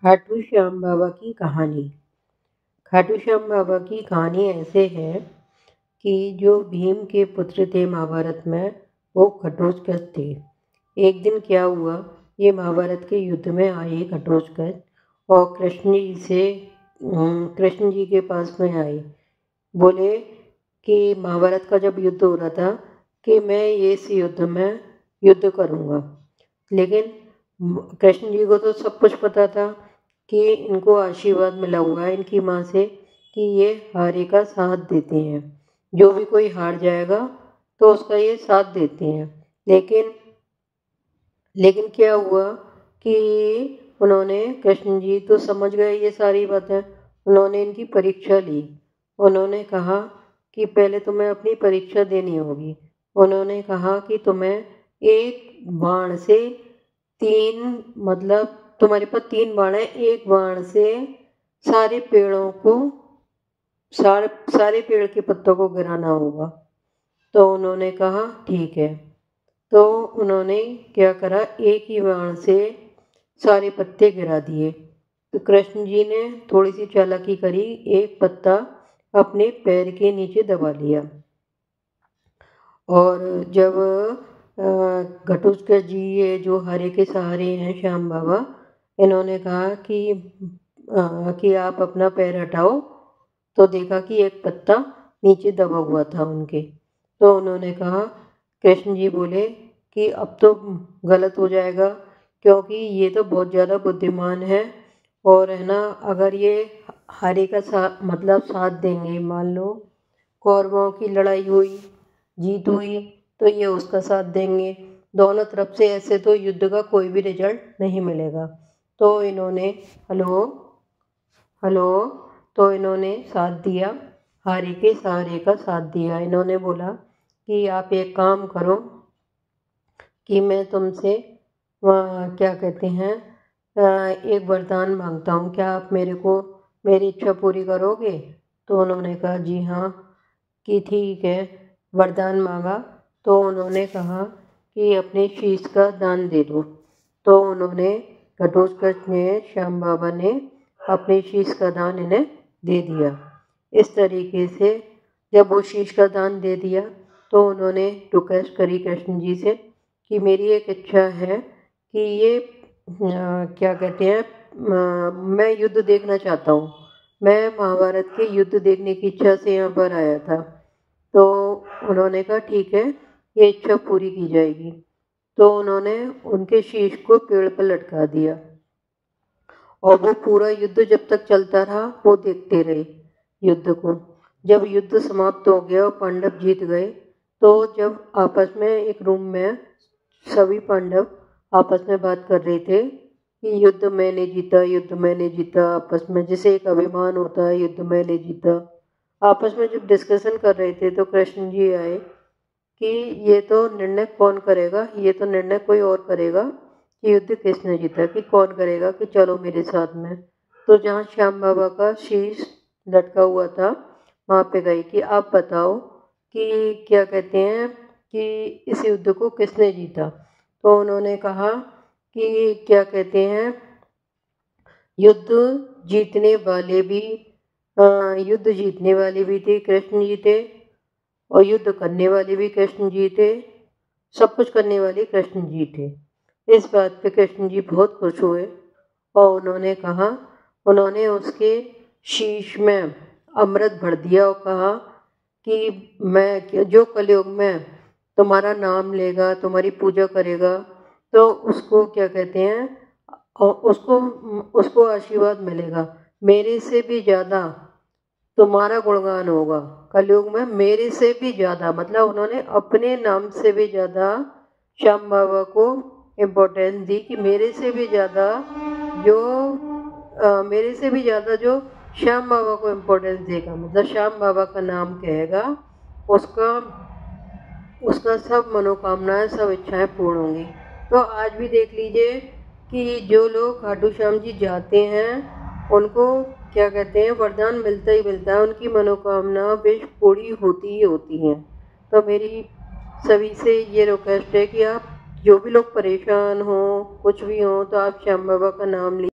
खाटू श्याम बाबा की कहानी। खाटू श्याम बाबा की कहानी ऐसे है कि जो भीम के पुत्र थे महाभारत में, वो घटोत्कच थे। एक दिन क्या हुआ, ये महाभारत के युद्ध में आए घटोत्कच और कृष्ण जी के पास में आए। बोले कि महाभारत का जब युद्ध हो रहा था कि मैं इस युद्ध में युद्ध करूँगा। लेकिन कृष्ण जी को तो सब कुछ पता था कि इनको आशीर्वाद मिला हुआ है इनकी माँ से कि ये हारे का साथ देते हैं, जो भी कोई हार जाएगा तो उसका ये साथ देते हैं। लेकिन क्या हुआ कि उन्होंने, कृष्ण जी तो समझ गए ये सारी बातें, उन्होंने इनकी परीक्षा ली। उन्होंने कहा कि पहले तुम्हें अपनी परीक्षा देनी होगी। उन्होंने कहा कि तुम्हें एक बाण से तुम्हारे पास 3 बाण है, एक बाण से सारे पेड़ के पत्तों को गिराना होगा। तो उन्होंने कहा ठीक है। तो उन्होंने क्या करा, एक ही बाण से सारे पत्ते गिरा दिए। तो कृष्ण जी ने थोड़ी सी चालाकी करी, एक पत्ता अपने पैर के नीचे दबा लिया। और जब घटोत्कच जी, ये जो हरे के सहारे हैं श्याम बाबा, इन्होंने कहा कि आप अपना पैर हटाओ, तो देखा कि एक पत्ता नीचे दबा हुआ था उनके। तो उन्होंने कहा, कृष्ण जी बोले कि अब तो गलत हो जाएगा, क्योंकि ये तो बहुत ज़्यादा बुद्धिमान है और है ना, अगर ये हरे का साथ देंगे, मान लो कौरवों की लड़ाई हुई, जीत हुई, तो ये उसका साथ देंगे। दोनों तरफ से ऐसे तो युद्ध का कोई भी रिजल्ट नहीं मिलेगा। तो इन्होंने तो इन्होंने साथ दिया, हारे के सहारे का साथ दिया। इन्होंने बोला कि आप एक काम करो कि मैं तुमसे क्या कहते हैं, एक वरदान मांगता हूँ, क्या आप मेरे को मेरी इच्छा पूरी करोगे? तो उन्होंने कहा जी हाँ, कि ठीक है। वरदान मांगा तो उन्होंने कहा कि अपने शीश का दान दे दो। तो उन्होंने, घटोत्कच ने, श्याम बाबा ने अपने शीश का दान इन्हें दे दिया। इस तरीके से जब वो शीश का दान दे दिया तो उन्होंने रिक्वेस्ट करी कृष्ण जी से कि मेरी एक इच्छा है कि ये क्या कहते हैं, मैं युद्ध देखना चाहता हूँ। मैं महाभारत के युद्ध देखने की इच्छा से यहाँ पर आया था। तो उन्होंने कहा ठीक है, ये इच्छा पूरी की जाएगी। तो उन्होंने उनके शीश को पेड़ पर लटका दिया और वो पूरा युद्ध जब तक चलता रहा वो देखते रहे युद्ध को। जब युद्ध समाप्त हो गया और पांडव जीत गए, तो जब आपस में एक रूम में सभी पांडव आपस में बात कर रहे थे कि युद्ध मैंने जीता, आपस में जैसे एक अभिमान होता है, युद्ध मैंने जीता। आपस में जब डिस्कशन कर रहे थे तो कृष्ण जी आए कि ये तो निर्णय कौन करेगा, ये तो निर्णय कोई और करेगा कि युद्ध किसने जीता, कि कौन करेगा, कि चलो मेरे साथ में। तो जहाँ श्याम बाबा का शीश लटका हुआ था वहाँ पे गई कि आप बताओ कि क्या कहते हैं कि इस युद्ध को किसने जीता। तो उन्होंने कहा कि क्या कहते हैं, युद्ध जीतने वाले भी थे कृष्ण जी थे, और युद्ध करने वाले भी कृष्ण जी थे, सब कुछ करने वाले कृष्ण जी थे। इस बात पे कृष्ण जी बहुत खुश हुए और उन्होंने उसके शीश में अमृत भर दिया और कहा कि मैं जो कलयुग में तुम्हारा नाम लेगा, तुम्हारी पूजा करेगा, तो उसको क्या कहते हैं, उसको आशीर्वाद मिलेगा, मेरे से भी ज़्यादा तुम्हारा गुणगान होगा कलयुग में, मेरे से भी ज़्यादा। मतलब उन्होंने अपने नाम से भी ज़्यादा श्याम बाबा को इम्पोर्टेंस दी कि मेरे से भी ज़्यादा जो श्याम बाबा को इम्पोर्टेंस देगा, मतलब श्याम बाबा का नाम कहेगा, उसका सब मनोकामनाएं, सब इच्छाएं पूर्ण होंगी। तो आज भी देख लीजिए कि जो लोग खाटू श्याम जी जाते हैं उनको क्या कहते हैं, वरदान मिलता ही मिलता है, उनकी मनोकामना बेश पूरी होती ही होती हैं। तो मेरी सभी से ये रिक्वेस्ट है कि आप जो भी लोग परेशान हो, कुछ भी हो, तो आप श्याम बाबा का नाम लीजिए।